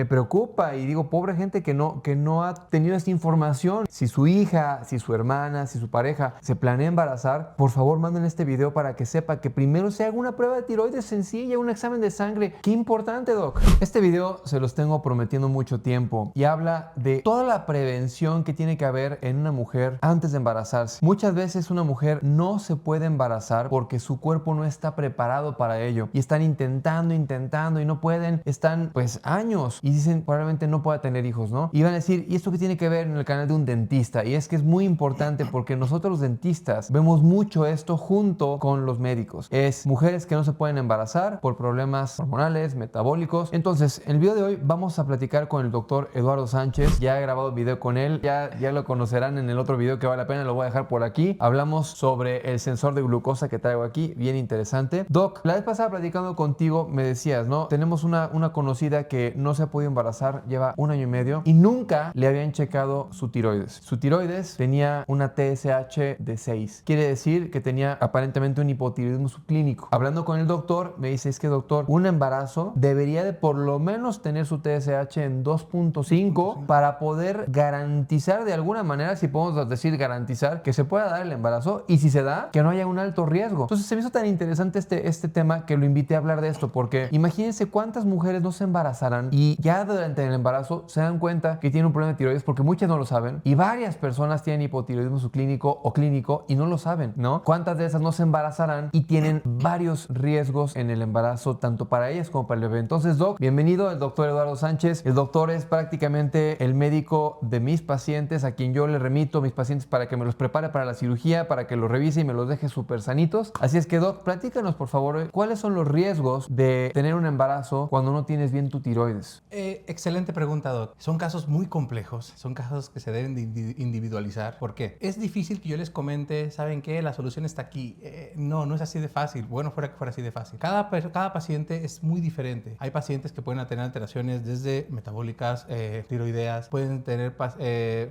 me preocupa y digo, pobre gente que no ha tenido esta información. Si su hija, si su hermana, si su pareja se planea embarazar, por favor manden este video para que sepa que primero se haga una prueba de tiroides sencilla, un examen de sangre. Qué importante, doc. Este video se los tengo prometiendo mucho tiempo y habla de toda la prevención que tiene que haber en una mujer antes de embarazarse. Muchas veces una mujer no se puede embarazar porque su cuerpo no está preparado para ello y están intentando y no pueden, están pues años y dicen probablemente no pueda tener hijos, ¿no? Y van a decir, ¿y esto qué tiene que ver en el canal de un dentista? Y es que es muy importante porque nosotros los dentistas vemos mucho esto junto con los médicos. Es mujeres que no se pueden embarazar por problemas hormonales, metabólicos. Entonces, en el video de hoy vamos a platicar con el doctor Eduardo Sánchez. Ya he grabado video con él, ya lo conocerán en el otro video que vale la pena, lo voy a dejar por aquí. Hablamos sobre el sensor de glucosa que traigo aquí, bien interesante. Doc, la vez pasada platicando contigo me decías, ¿no? Tenemos una conocida que no se ha podido embarazar, lleva 1 año y medio y nunca le habían checado su tiroides. Su tiroides tenía una TSH de 6. Quiere decir que tenía aparentemente un hipotiroidismo subclínico. Hablando con el doctor, me dice, es que doctor, un embarazo debería de por lo menos tener su TSH en 2.5 para poder garantizar de alguna manera, si podemos decir garantizar, que se pueda dar el embarazo y si se da, que no haya un alto riesgo. Entonces se me hizo tan interesante este tema que lo invité a hablar de esto porque imagínense cuántas mujeres no se embarazarán y ya durante el embarazo se dan cuenta que tienen un problema de tiroides porque muchas no lo saben y varias personas tienen hipotiroidismo subclínico o clínico y no lo saben, ¿no? ¿Cuántas de esas no se embarazarán y tienen varios riesgos en el embarazo tanto para ellas como para el bebé? Entonces, doc, bienvenido el doctor Eduardo Sánchez. El doctor es prácticamente el médico de mis pacientes a quien yo le remito a mis pacientes para que me los prepare para la cirugía, para que los revise y me los deje súper sanitos. Así es que, doc, platícanos por favor, ¿cuáles son los riesgos de tener un embarazo cuando no tienes bien tu tiroides? Excelente pregunta, doc. Son casos muy complejos, son casos que se deben de individualizar. ¿Por qué? Es difícil que yo les comente, ¿saben qué? La solución está aquí. No es así de fácil. Bueno, fuera que fuera así de fácil. Cada paciente es muy diferente. Hay pacientes que pueden tener alteraciones desde metabólicas, tiroideas, pueden tener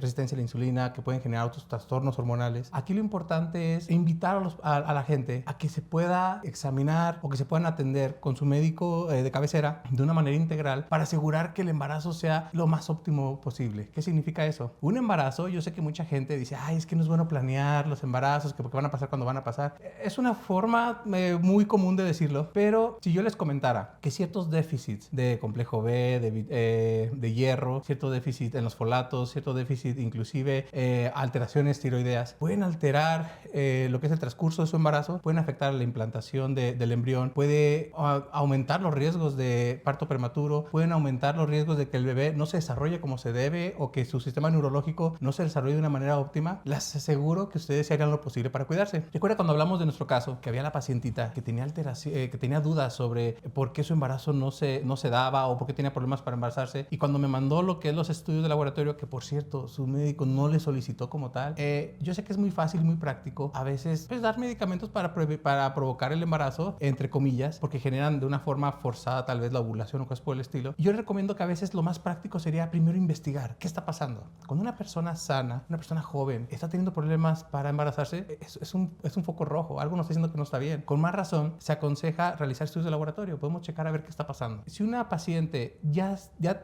resistencia a la insulina, que pueden generar otros trastornos hormonales. Aquí lo importante es invitar a la gente a que se pueda examinar o que se puedan atender con su médico de cabecera de una manera integral para asegurar que el embarazo sea lo más óptimo posible. ¿Qué significa eso? Un embarazo, yo sé que mucha gente dice, ay, es que no es bueno planear los embarazos, que porque van a pasar cuando van a pasar. Es una forma muy común de decirlo, pero si yo les comentara que ciertos déficits de complejo B, de hierro, cierto déficit en los folatos, cierto déficit inclusive alteraciones tiroideas, pueden alterar lo que es el transcurso de su embarazo, pueden afectar la implantación del embrión, puede aumentar los riesgos de parto prematuro, pueden aumentar los riesgos de que el bebé no se desarrolle como se debe o que su sistema neurológico no se desarrolle de una manera óptima. Les aseguro que ustedes harían lo posible para cuidarse. Recuerda cuando hablamos de nuestro caso, que había la pacientita que tenía que tenía dudas sobre por qué su embarazo no se daba o por qué tenía problemas para embarazarse, y cuando me mandó lo que es los estudios de laboratorio, que por cierto su médico no le solicitó como tal, yo sé que es muy fácil, muy práctico a veces pues dar medicamentos para provocar el embarazo, entre comillas, porque generan de una forma forzada tal vez la ovulación o cosas por el estilo. Yo les recomiendo que a veces lo más práctico sería primero investigar qué está pasando. Cuando una persona sana, una persona joven, está teniendo problemas para embarazarse, es un foco rojo, algo nos está diciendo que no está bien. Con más razón, se aconseja realizar estudios de laboratorio, podemos checar a ver qué está pasando. Si una paciente ya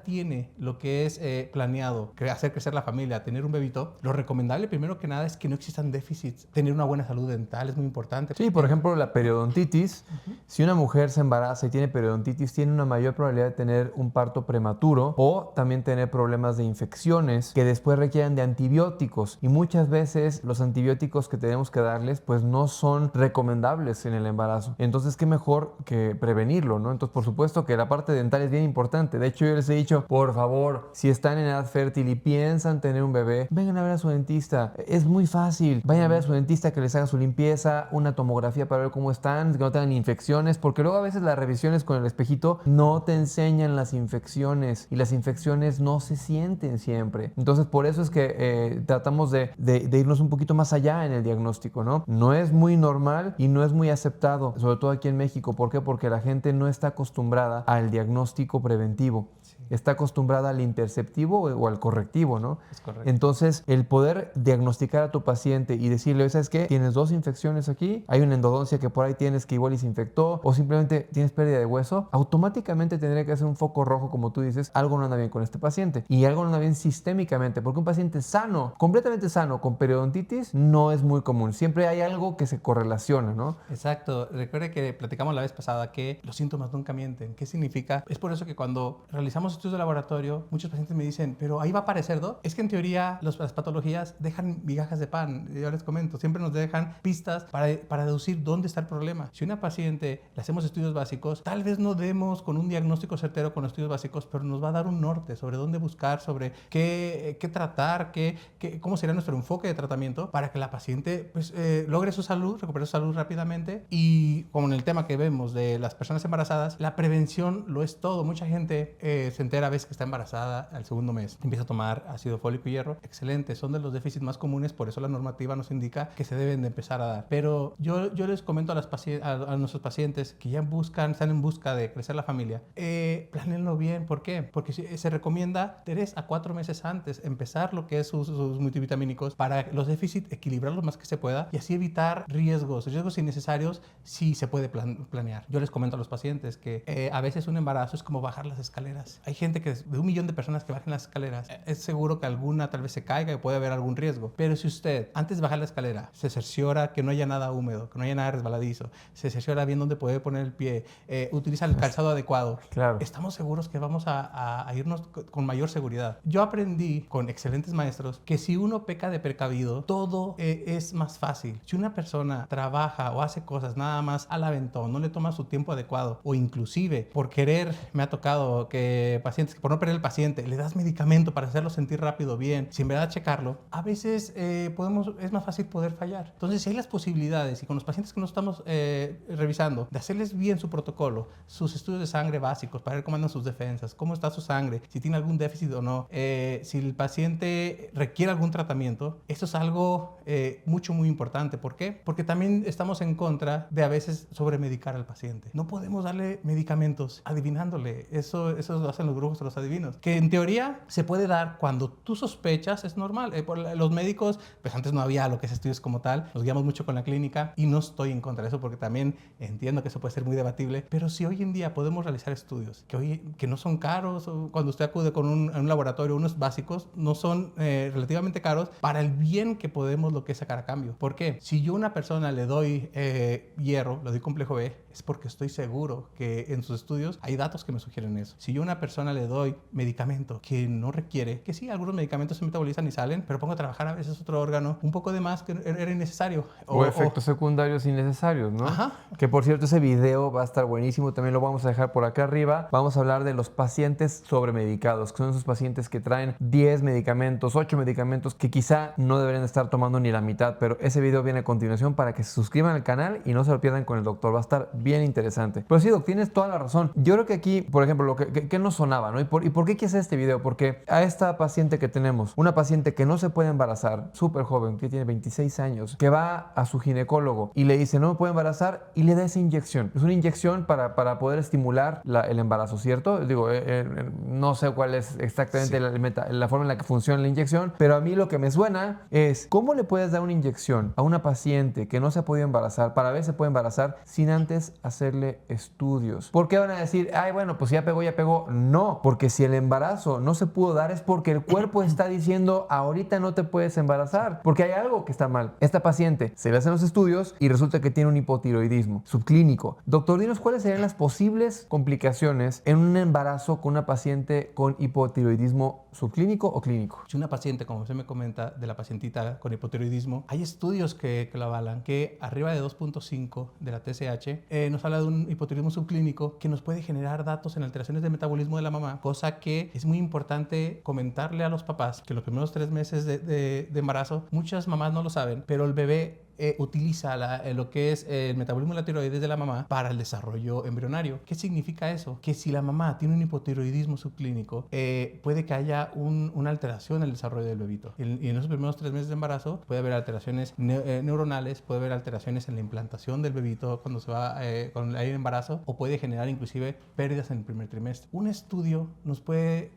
tiene lo que es planeado, hacer crecer la familia, tener un bebito, lo recomendable primero que nada es que no existan déficits. Tener una buena salud dental es muy importante. Sí, por ejemplo, la periodontitis. Si una mujer se embaraza y tiene periodontitis, tiene una mayor probabilidad de tener un parto prematuro o también tener problemas de infecciones que después requieren de antibióticos. Y muchas veces los antibióticos que tenemos que darles pues no son recomendables en el embarazo. Entonces, qué mejor que prevenirlo, ¿no? Entonces, por supuesto que la parte dental es bien importante. De hecho, yo les he dicho, por favor, si están en edad fértil y piensan tener un bebé, vengan a ver a su dentista. Es muy fácil. Vayan a ver a su dentista que les haga su limpieza, una tomografía para ver cómo están, que no tengan infecciones, porque luego a veces las revisiones con el espejito no te enseñan las infecciones y las infecciones no se sienten siempre. Entonces, por eso es que tratamos de irnos un poquito más allá en el diagnóstico, ¿no? No es muy normal y no es muy aceptado, sobre todo aquí en México. ¿Por qué? Porque la gente no está acostumbrada al diagnóstico preventivo. Sí. está acostumbrada al interceptivo o al correctivo, ¿no? Es correcto. Entonces, el poder diagnosticar a tu paciente y decirle, ¿sabes qué? Tienes 2 infecciones aquí, hay una endodoncia que por ahí tienes que igual y se infectó, o simplemente tienes pérdida de hueso, automáticamente tendría que hacer un foco rojo, como tú dices, algo no anda bien con este paciente. Y algo no anda bien sistémicamente, porque un paciente sano, completamente sano, con periodontitis, no es muy común. Siempre hay algo que se correlaciona, ¿no? Exacto. Recuerde que platicamos la vez pasada que los síntomas nunca mienten. ¿Qué significa? Es por eso que cuando realizamos estudios de laboratorio, muchos pacientes me dicen, pero ahí va a aparecer, ¿no? Es que en teoría las patologías dejan migajas de pan. Yo les comento, siempre nos dejan pistas para deducir dónde está el problema. Si a una paciente le hacemos estudios básicos, tal vez no demos con un diagnóstico certero con estudios básicos, pero nos va a dar un norte sobre dónde buscar, sobre qué tratar, cómo sería nuestro enfoque de tratamiento para que la paciente pues, logre su salud, recupere su salud rápidamente. Y como en el tema que vemos de las personas embarazadas, la prevención lo es todo. Mucha gente se entera a veces que está embarazada al segundo mes, empieza a tomar ácido fólico y hierro. Excelente, son de los déficits más comunes, por eso la normativa nos indica que se deben de empezar a dar. Pero yo les comento a nuestros pacientes que ya están en busca de crecer la familia, planéenlo bien. ¿Por qué? Porque se recomienda 3 a 4 meses antes empezar lo que es sus multivitamínicos para los déficits equilibrarlos más que se pueda y así evitar riesgos innecesarios si se puede planear. Yo les comento a los pacientes que a veces un embarazo es como bajar las escaleras. Hay gente de 1 millón de personas que bajen las escaleras. Es seguro que alguna tal vez se caiga y puede haber algún riesgo. Pero si usted antes de bajar la escalera se cerciora que no haya nada húmedo, que no haya nada resbaladizo, se cerciora bien dónde puede poner el pie, utiliza el calzado adecuado, claro, estamos seguros que vamos a irnos con mayor seguridad. Yo aprendí con excelentes maestros que si uno peca de precavido, todo es más fácil. Si una persona trabaja o hace cosas nada más al aventón, no le toma su tiempo adecuado o inclusive por querer, me ha tocado que pacientes, por no perder el paciente, le das medicamento para hacerlo sentir rápido, bien, sin verdad checarlo, a veces es más fácil poder fallar. Entonces, si hay las posibilidades y con los pacientes que no estamos revisando, de hacerles bien su protocolo, sus estudios de sangre básicos para ver cómo andan sus defensas, cómo está su sangre, si tiene algún déficit o no, si el paciente requiere algún tratamiento, eso es algo muy importante. ¿Por qué? Porque también estamos en contra de a veces sobremedicar al paciente. No podemos darle medicamentos adivinándole. Eso lo hacen los brujos o los adivinos. Que en teoría se puede dar cuando tú sospechas, es normal. Los médicos, pues antes no había lo que es estudios como tal, nos guiamos mucho con la clínica y no estoy en contra de eso porque también entiendo que eso puede ser muy debatible, pero si hoy en día podemos realizar estudios que no son caros, o cuando usted acude con un laboratorio, unos básicos, no son relativamente caros para el bien que podemos lo que es sacar a cambio. ¿Por qué? Si yo a una persona le doy hierro, le doy complejo B, es porque estoy seguro que en sus estudios hay datos que me sugieren eso. Si yo a una persona le doy medicamento que no requiere, que sí, algunos medicamentos se metabolizan y salen, pero pongo a trabajar a veces otro órgano un poco de más que era innecesario. O efectos secundarios innecesarios, ¿no? Ajá. Que por cierto, ese video va a estar buenísimo, también lo vamos a dejar por acá arriba. Vamos a hablar de los pacientes sobremedicados, que son esos pacientes que traen 10 medicamentos, 8 medicamentos que quizá no deberían estar tomando ni la mitad, pero ese video viene a continuación para que se suscriban al canal y no se lo pierdan con el doctor, va a estar bien interesante. Pero sí, doc, tienes toda la razón. Yo creo que aquí, por ejemplo, lo que nos sonaba, ¿no? ¿Y por qué quise hacer este video? Porque a esta paciente que tenemos, una paciente que no se puede embarazar, súper joven, que tiene 26 años, que va a su ginecólogo y le dice, no me puedo embarazar, y le da esa inyección. Es una inyección para poder estimular el embarazo, ¿cierto? Digo, no sé cuál es exactamente la forma en la que funciona la inyección, pero a mí lo que me suena es, ¿cómo le puedes dar una inyección a una paciente que no se ha podido embarazar para ver si se puede embarazar sin antes hacerle estudios? ¿Por qué van a decir, ay, bueno, pues ya pegó, ya pegó? No, porque si el embarazo no se pudo dar es porque el cuerpo está diciendo, ahorita no te puedes embarazar, porque hay algo que está mal. Esta paciente se le hacen los estudios y resulta que tiene un hipotiroidismo subclínico. Doctor, dinos cuáles serían las posibles complicaciones en un embarazo con una paciente con hipotiroidismo subclínico o clínico. Si una paciente, como usted me comenta, de la pacientita con hipotiroidismo, hay estudios que lo avalan, que arriba de 2.5 de la TSH nos habla de un hipotiroidismo subclínico que nos puede generar datos en alteraciones de metabolismo de la mamá, cosa que es muy importante comentarle a los papás que los primeros 3 meses de embarazo, muchas mamás no lo saben, pero el bebé utiliza lo que es el metabolismo de la tiroides de la mamá para el desarrollo embrionario. ¿Qué significa eso? Que si la mamá tiene un hipotiroidismo subclínico, puede que haya una alteración en el desarrollo del bebito. Y en esos primeros 3 meses de embarazo puede haber alteraciones neuronales, puede haber alteraciones en la implantación del bebito cuando se va con el embarazo, o puede generar inclusive pérdidas en el primer trimestre. Un estudio nos puede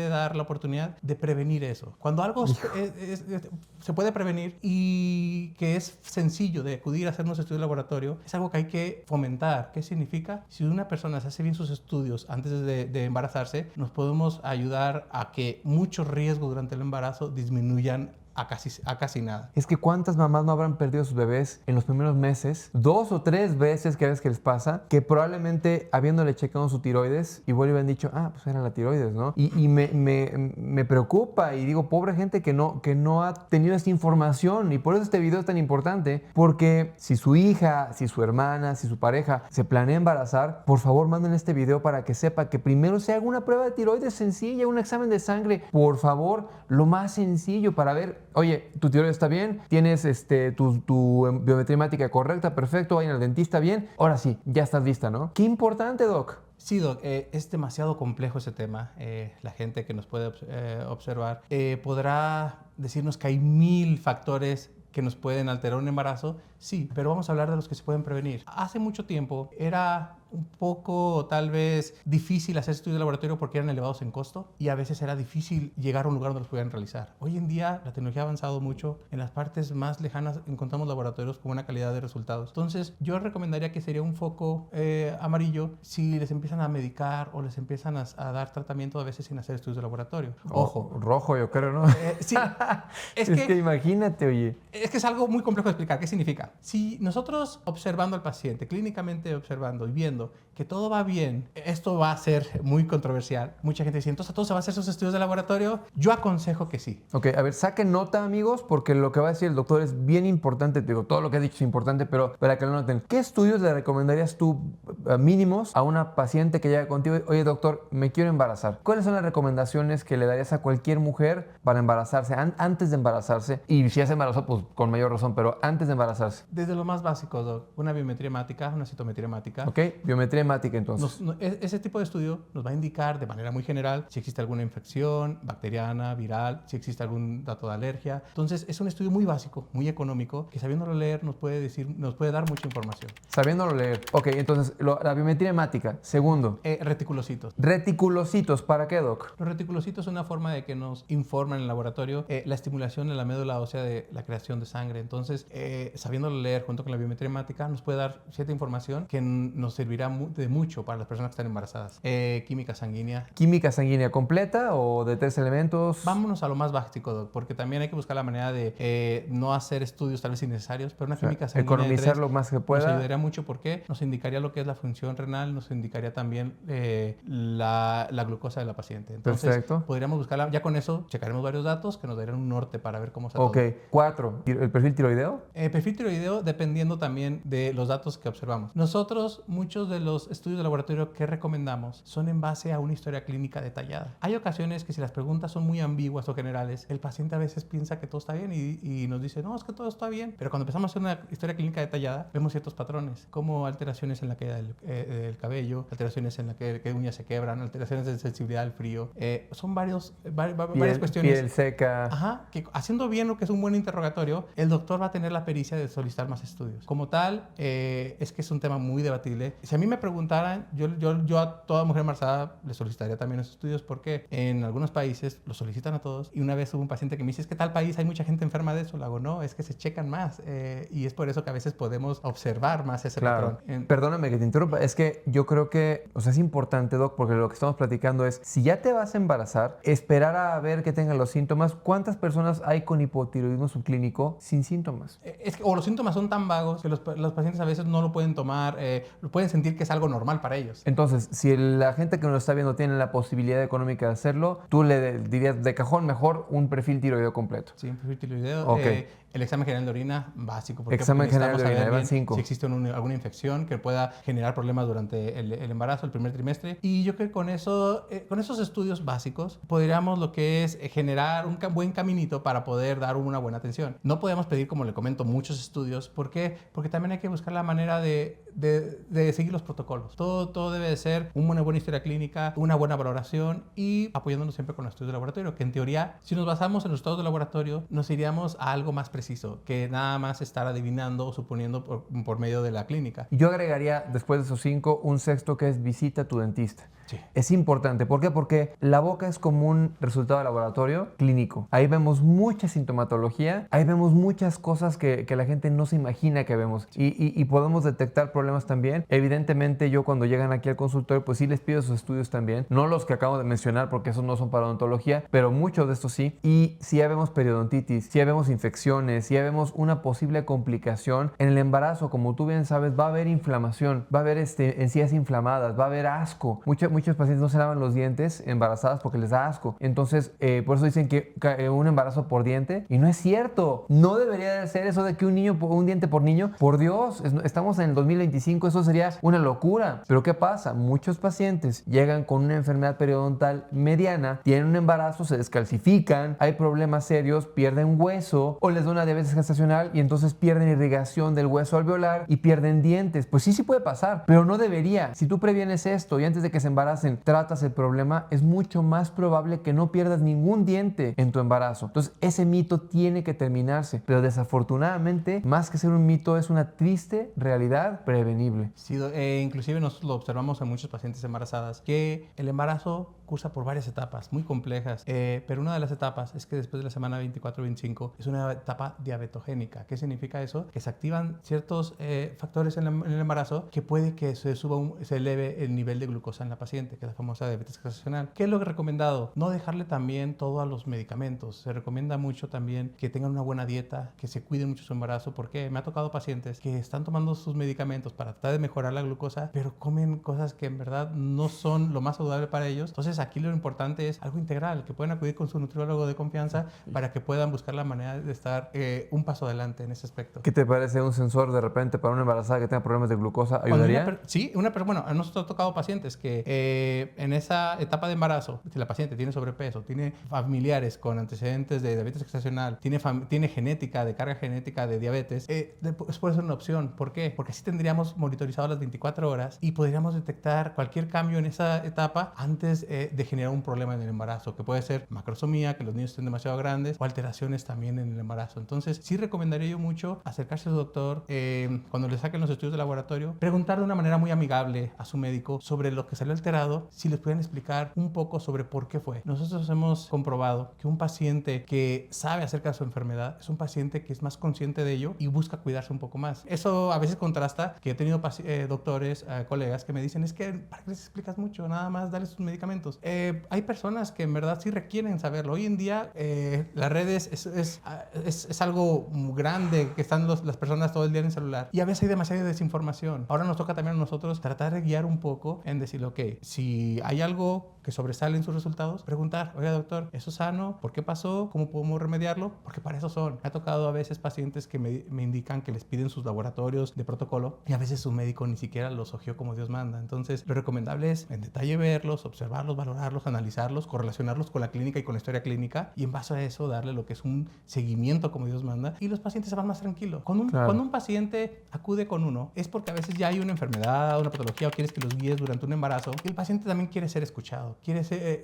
dar la oportunidad de prevenir eso. Cuando algo se puede prevenir y que es sencillo de acudir a hacer unos estudios de laboratorio, es algo que hay que fomentar. ¿Qué significa? Si una persona se hace bien sus estudios antes de embarazarse, nos podemos ayudar a que muchos riesgos durante el embarazo disminuyan a casi nada. Es que ¿cuántas mamás no habrán perdido a sus bebés en los primeros meses? 2 o 3 veces que les pasa, que probablemente habiéndole checado su tiroides, igual le han dicho, pues era la tiroides, ¿no? Y me preocupa y digo, pobre gente que no ha tenido esta información, y por eso este video es tan importante, porque si su hija, si su hermana, si su pareja se planea embarazar, por favor manden este video para que sepa que primero se haga una prueba de tiroides sencilla, un examen de sangre, por favor, lo más sencillo para ver. Oye, tu tiroides está bien, tienes tu biometría hemática correcta, perfecto, vayan al dentista bien, ahora sí, ya estás lista, ¿no? Qué importante, Doc. Sí, Doc, es demasiado complejo ese tema. La gente que nos puede observar podrá decirnos que hay 1000 factores que nos pueden alterar un embarazo, sí, pero vamos a hablar de los que se pueden prevenir. Hace mucho tiempo era un poco tal vez difícil hacer estudios de laboratorio porque eran elevados en costo y a veces era difícil llegar a un lugar donde los pudieran realizar. Hoy en día la tecnología ha avanzado mucho, en las partes más lejanas encontramos laboratorios con buena calidad de resultados. Entonces yo recomendaría que sería un foco amarillo si les empiezan a medicar o les empiezan a dar tratamiento a veces sin hacer estudios de laboratorio. Ojo. Rojo, yo creo, ¿no? Sí. es que imagínate, oye. Es que es algo muy complejo de explicar. ¿Qué significa? Si nosotros observando al paciente, clínicamente observando y viendo que todo va bien, esto va a ser muy controversial. Mucha gente dice, entonces, ¿todos se van a hacer esos estudios de laboratorio? Yo aconsejo que sí. Ok, a ver, saquen nota, amigos, porque lo que va a decir el doctor es bien importante. Te digo, todo lo que ha dicho es importante, pero para que lo noten. ¿Qué estudios le recomendarías tú mínimos a una paciente que llega contigo? Oye, doctor, me quiero embarazar. ¿Cuáles son las recomendaciones que le darías a cualquier mujer para embarazarse, antes de embarazarse? Y si ya se embarazó, pues con mayor razón, pero antes de embarazarse. Desde lo más básico, Doc, una biometría hemática, una citometría hemática. Ok, biometría hemática entonces. Ese tipo de estudio nos va a indicar de manera muy general si existe alguna infección bacteriana, viral, si existe algún dato de alergia. Entonces es un estudio muy básico, muy económico, que sabiéndolo leer nos puede dar mucha información. Sabiéndolo leer. Ok, entonces la biometría hemática. Segundo. Reticulocitos. Reticulocitos, ¿para qué, Doc? Los reticulocitos son una forma de que nos informan en el laboratorio la estimulación en la médula ósea de la creación de sangre. Entonces, sabiéndolo leer junto con la biometría hemática nos puede dar cierta información que nos servirá de mucho para las personas que están embarazadas. Química sanguínea. ¿Química sanguínea completa o de 3 elementos? Vámonos a lo más básico, Doc, porque también hay que buscar la manera de no hacer estudios tal vez innecesarios, pero una química sanguínea economizar lo más que pueda. Nos ayudaría mucho porque nos indicaría lo que es la función renal, nos indicaría también la glucosa de la paciente. Entonces, perfecto. Podríamos buscarla, ya con eso checaremos varios datos que nos darían un norte para ver cómo está todo. 4. ¿El perfil tiroideo? Perfil tiroideo dependiendo también de los datos que observamos. Nosotros, muchos de los estudios de laboratorio que recomendamos son en base a una historia clínica detallada. Hay ocasiones que si las preguntas son muy ambiguas o generales, el paciente a veces piensa que todo está bien y nos dice, no, es que todo está bien. Pero cuando empezamos a hacer una historia clínica detallada, vemos ciertos patrones, como alteraciones en la caída del cabello, alteraciones en la que uñas se quebran, alteraciones de sensibilidad al frío. Son varias cuestiones. Piel seca. Ajá, que haciendo bien lo que es un buen interrogatorio, el doctor va a tener la pericia de solicitar más estudios. Como tal, es que es un tema muy debatible. Si a mí me preguntaran, yo a toda mujer embarazada le solicitaría también esos estudios porque en algunos países los solicitan a todos. Y una vez hubo un paciente que me dice, es que tal país hay mucha gente enferma de eso. Le hago, no, es que se checan más. Y es por eso que a veces podemos observar más ese patrón. Perdóname que te interrumpa. Es que yo creo que, es importante, Doc, porque lo que estamos platicando es, si ya te vas a embarazar, esperar a ver que tengan los síntomas. ¿Cuántas personas hay con hipotiroidismo subclínico sin síntomas? O los síntomas son tan vagos que los pacientes a veces no lo pueden tomar, lo pueden sentir que es algo normal para ellos. Entonces, si la gente que nos está viendo tiene la posibilidad económica de hacerlo, tú le dirías de cajón mejor un perfil tiroideo completo. Sí, un perfil tiroideo. Ok. El examen general de orina básico. Examen general de orina, saber van bien 5. si existe alguna infección que pueda generar problemas durante el embarazo, el primer trimestre. Y yo creo que con esos estudios básicos podríamos lo que es generar un buen caminito para poder dar una buena atención. No podemos pedir, como le comento, muchos estudios. ¿Por qué? Porque también hay que buscar la manera de seguir los protocolos. Todo debe de ser una buena historia clínica, una buena valoración y apoyándonos siempre con los estudios de laboratorio, que en teoría, si nos basamos en los resultados de laboratorio, nos iríamos a algo más preciso, que nada más estar adivinando o suponiendo por medio de la clínica. Yo agregaría, después de esos 5, un sexto que es visita a tu dentista. Sí. Es importante. ¿Por qué? Porque la boca es como un resultado de laboratorio clínico. Ahí vemos mucha sintomatología, ahí vemos muchas cosas que la gente no se imagina que vemos y podemos detectar problemas también. Evidentemente yo cuando llegan aquí al consultorio pues sí les pido sus estudios también, no los que acabo de mencionar porque esos no son para odontología, pero muchos de estos sí. Y si ya vemos periodontitis, si ya vemos infecciones, si ya vemos una posible complicación en el embarazo, como tú bien sabes, va a haber inflamación, va a haber encías inflamadas, va a haber asco. Muchos pacientes no se lavan los dientes embarazadas porque les da asco. Entonces, por eso dicen que un embarazo por diente. Y no es cierto. No debería de ser eso de que un diente por niño. Por Dios, estamos en el 2025. Eso sería una locura. Pero ¿qué pasa? Muchos pacientes llegan con una enfermedad periodontal mediana, tienen un embarazo, se descalcifican, hay problemas serios, pierden hueso o les da una diabetes gestacional y entonces pierden irrigación del hueso alveolar y pierden dientes. Pues sí puede pasar, pero no debería. Si tú previenes esto y antes de que se embaracen tratas el problema, es mucho más probable que no pierdas ningún diente en tu embarazo. Entonces ese mito tiene que terminarse, pero desafortunadamente más que ser un mito es una triste realidad prevenible. Sí, inclusive nosotros lo observamos en muchos pacientes embarazadas, que el embarazo cursa por varias etapas muy complejas, pero una de las etapas es que después de la semana 24-25 es una etapa diabetogénica. ¿Qué significa eso? Que se activan ciertos factores en el embarazo que puede que se eleve el nivel de glucosa en la paciente, que es la famosa diabetes gestacional. ¿Qué es lo que recomendado? No dejarle también todo a los medicamentos. Se recomienda mucho también que tengan una buena dieta, que se cuiden mucho su embarazo, porque me ha tocado pacientes que están tomando sus medicamentos para tratar de mejorar la glucosa, pero comen cosas que en verdad no son lo más saludable para ellos. Entonces aquí lo importante es algo integral, que puedan acudir con su nutriólogo de confianza para que puedan buscar la manera de estar un paso adelante en ese aspecto. ¿Qué te parece un sensor de repente para una embarazada que tenga problemas de glucosa? ¿Ayudaría? Sí, bueno, a nosotros ha tocado pacientes que en esa etapa de embarazo, si la paciente tiene sobrepeso, tiene familiares con antecedentes de diabetes gestacional, tiene genética, de carga genética de diabetes, puede ser una opción. ¿Por qué? Porque así tendríamos monitorizado las 24 horas y podríamos detectar cualquier cambio en esa etapa antes de generar un problema en el embarazo, que puede ser macrosomía, que los niños estén demasiado grandes, o alteraciones también en el embarazo. Entonces, sí recomendaría yo mucho acercarse al doctor cuando le saquen los estudios de laboratorio, preguntar de una manera muy amigable a su médico sobre lo que salió alterado, si les pueden explicar un poco sobre por qué fue. Nosotros hemos comprobado que un paciente que sabe acerca de su enfermedad es un paciente que es más consciente de ello y busca cuidarse un poco más. Eso a veces contrasta, que he tenido doctores, colegas que me dicen, es que ¿para qué les explicas mucho? Nada más darles sus medicamentos. Hay personas que en verdad sí requieren saberlo. Hoy en día las redes es algo muy grande, que están las personas todo el día en el celular y a veces hay demasiada desinformación. Ahora nos toca también a nosotros tratar de guiar un poco en decir, ok, si hay algo que sobresale en sus resultados, preguntar, oiga doctor, ¿eso es sano? ¿Por qué pasó? ¿Cómo podemos remediarlo? Porque para eso son. Me ha tocado a veces pacientes que me indican que les piden sus laboratorios de protocolo y a veces su médico ni siquiera los ojeó como Dios manda. Entonces, lo recomendable es en detalle verlos, observarlos, valorarlos, analizarlos, correlacionarlos con la clínica y con la historia clínica y en base a eso darle lo que es un seguimiento como Dios manda y los pacientes se van más tranquilos. Cuando un paciente acude con uno es porque a veces ya hay una enfermedad, una patología o quieres que los guíes durante un embarazo y el paciente también quiere ser escuchado.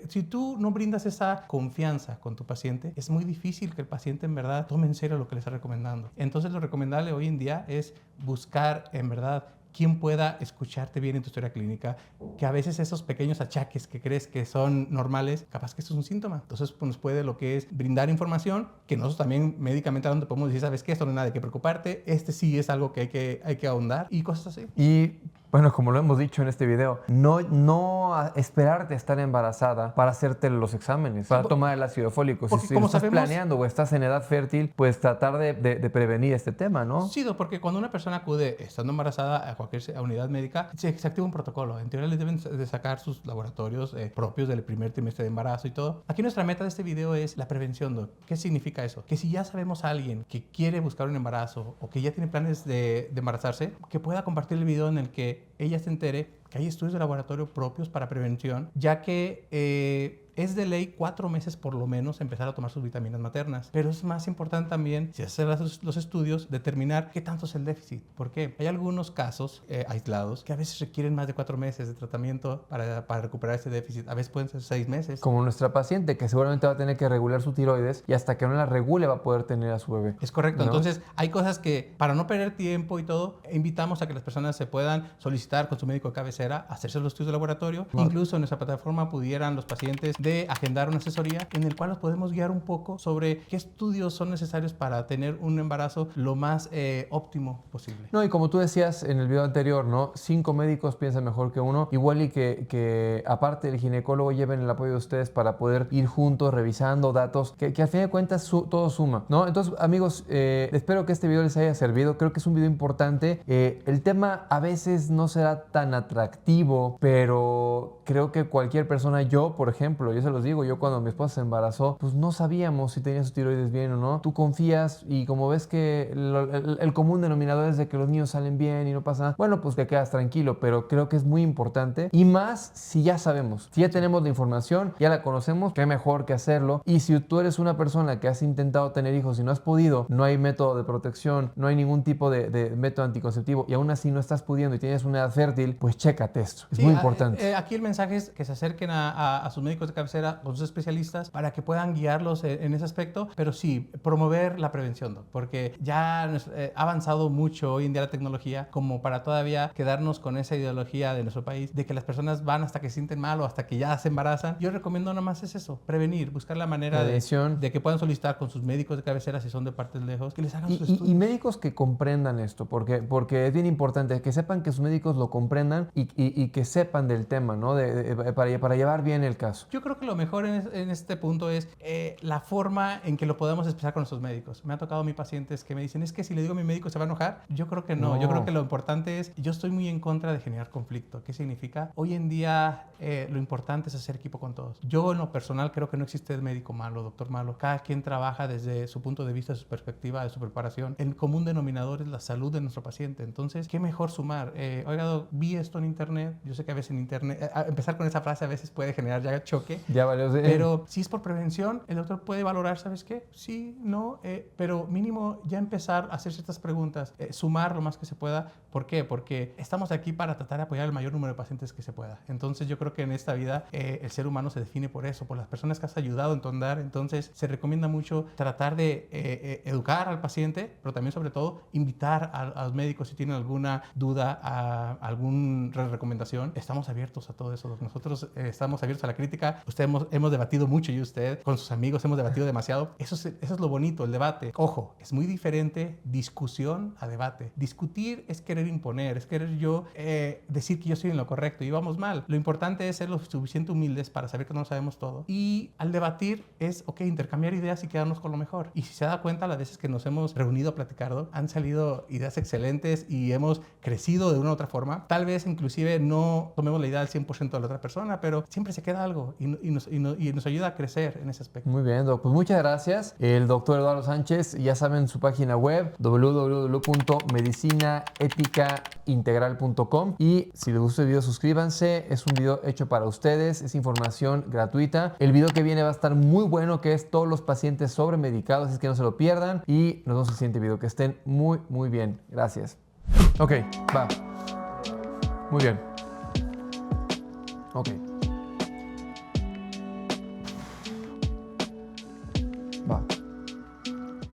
Si tú no brindas esa confianza con tu paciente, es muy difícil que el paciente en verdad tome en serio lo que le está recomendando. Entonces lo recomendable hoy en día es buscar en verdad quien pueda escucharte bien en tu historia clínica, que a veces esos pequeños achaques que crees que son normales, capaz que esto es un síntoma. Entonces pues, nos puede lo que es brindar información, que nosotros también médicamente donde podemos decir, ¿sabes qué? Esto no es nada de qué preocuparte, sí es algo que hay que ahondar y cosas así. Y Bueno, como lo hemos dicho en este video, no esperarte a estar embarazada para hacerte los exámenes, para tomar el ácido fólico. Si lo estás planeando o estás en edad fértil, pues tratar de prevenir este tema, ¿no? Sí, porque cuando una persona acude estando embarazada a cualquier unidad médica, se activa un protocolo. En teoría les deben de sacar sus laboratorios propios del primer trimestre de embarazo y todo. Aquí nuestra meta de este video es la prevención, Doc. ¿Qué significa eso? Que si ya sabemos a alguien que quiere buscar un embarazo o que ya tiene planes de embarazarse, que pueda compartir el video en el que ella se entere que hay estudios de laboratorio propios para prevención, ya que es de ley 4 meses por lo menos empezar a tomar sus vitaminas maternas. Pero es más importante también, si hacer los estudios, determinar qué tanto es el déficit. ¿Por qué? Hay algunos casos aislados que a veces requieren más de 4 meses de tratamiento para recuperar ese déficit. A veces pueden ser 6 meses. Como nuestra paciente, que seguramente va a tener que regular su tiroides y hasta que no la regule va a poder tener a su bebé. Es correcto. ¿No? Entonces, hay cosas que, para no perder tiempo y todo, invitamos a que las personas se puedan solicitar con su médico de cabecera, hacerse los estudios de laboratorio. Vale. Incluso en nuestra plataforma pudieran los pacientes de agendar una asesoría en el cual los podemos guiar un poco sobre qué estudios son necesarios para tener un embarazo lo más óptimo posible. No, y como tú decías en el video anterior, ¿no? 5 médicos piensan mejor que uno. Igual y que aparte del ginecólogo lleven el apoyo de ustedes para poder ir juntos revisando datos, que al fin de cuentas todo suma, ¿no? Entonces, amigos, espero que este video les haya servido. Creo que es un video importante. El tema a veces no será tan atractivo, pero creo que cualquier persona, yo por ejemplo, yo se los digo, yo cuando mi esposa se embarazó, pues no sabíamos si tenía sus tiroides bien o no. Tú confías y como ves que el común denominador es de que los niños salen bien y no pasa nada, bueno, pues te quedas tranquilo, pero creo que es muy importante y más si ya sabemos, si ya tenemos la información, ya la conocemos, qué mejor que hacerlo. Y si tú eres una persona que has intentado tener hijos y no has podido, no hay método de protección, no hay ningún tipo de método anticonceptivo y aún así no estás pudiendo y tienes una edad fértil, pues chécate esto, es muy importante. Aquí el mensaje es que se acerquen a sus médicos de cabecera con sus especialistas para que puedan guiarlos en ese aspecto, pero sí, promover la prevención, Doc, porque ya ha avanzado mucho hoy en día la tecnología como para todavía quedarnos con esa ideología de nuestro país de que las personas van hasta que se sienten mal o hasta que ya se embarazan. Yo recomiendo nada más es eso, prevenir, buscar la manera de que puedan solicitar con sus médicos de cabecera si son de partes lejos, que les hagan sus estudios. Y médicos que comprendan esto, porque es bien importante que sepan que sus médicos lo comprendan y que sepan del tema, ¿no? Para llevar bien el caso. Yo creo que lo mejor en este punto es la forma en que lo podemos expresar con nuestros médicos. Me ha tocado a mis pacientes que me dicen, es que si le digo a mi médico se va a enojar. Yo creo que no. Yo creo que lo importante es, yo estoy muy en contra de generar conflicto. ¿Qué significa? Hoy en día lo importante es hacer equipo con todos. Yo en lo personal creo que no existe médico malo, doctor malo. Cada quien trabaja desde su punto de vista, de su perspectiva, de su preparación. El común denominador es la salud de nuestro paciente. Entonces, ¿qué mejor sumar? Oiga, vi esto en internet. Yo sé que a veces en internet, empezar con esa frase a veces puede generar ya choque. Ya valió. Pero si es por prevención, el doctor puede valorar, ¿sabes qué? Sí, no, pero mínimo ya empezar a hacer ciertas preguntas, sumar lo más que se pueda. ¿Por qué? Porque estamos aquí para tratar de apoyar al mayor número de pacientes que se pueda. Entonces yo creo que en esta vida el ser humano se define por eso, por las personas que has ayudado a entondar. Entonces se recomienda mucho tratar de educar al paciente, pero también sobre todo invitar a los médicos si tienen alguna duda, alguna recomendación. Estamos abiertos a todo eso. Nosotros estamos abiertos a la crítica. Hemos debatido mucho, y usted con sus amigos hemos debatido demasiado. Eso es lo bonito, el debate. Ojo, es muy diferente discusión a debate. Discutir es querer imponer, es querer yo decir que yo estoy en lo correcto y vamos mal. Lo importante es ser lo suficiente humildes para saber que no lo sabemos todo. Y al debatir es, intercambiar ideas y quedarnos con lo mejor. Y si se da cuenta, las veces que nos hemos reunido a platicar, ¿no? Han salido ideas excelentes y hemos crecido de una u otra forma. Tal vez inclusive no tomemos la idea al 100% de la otra persona, pero siempre se queda algo y nos ayuda a crecer en ese aspecto. Muy bien, Doc. Pues muchas gracias. El doctor Eduardo Sánchez, ya saben su página web www.medicinaeticaintegral.com, y si les gustó el video suscríbanse. Es un video hecho para ustedes, es información gratuita. El video que viene va a estar muy bueno, que es todos los pacientes sobremedicados, es que no se lo pierdan y nos vemos en el siguiente video. Que estén muy bien. Gracias. Ok, va. Muy bien. Ok.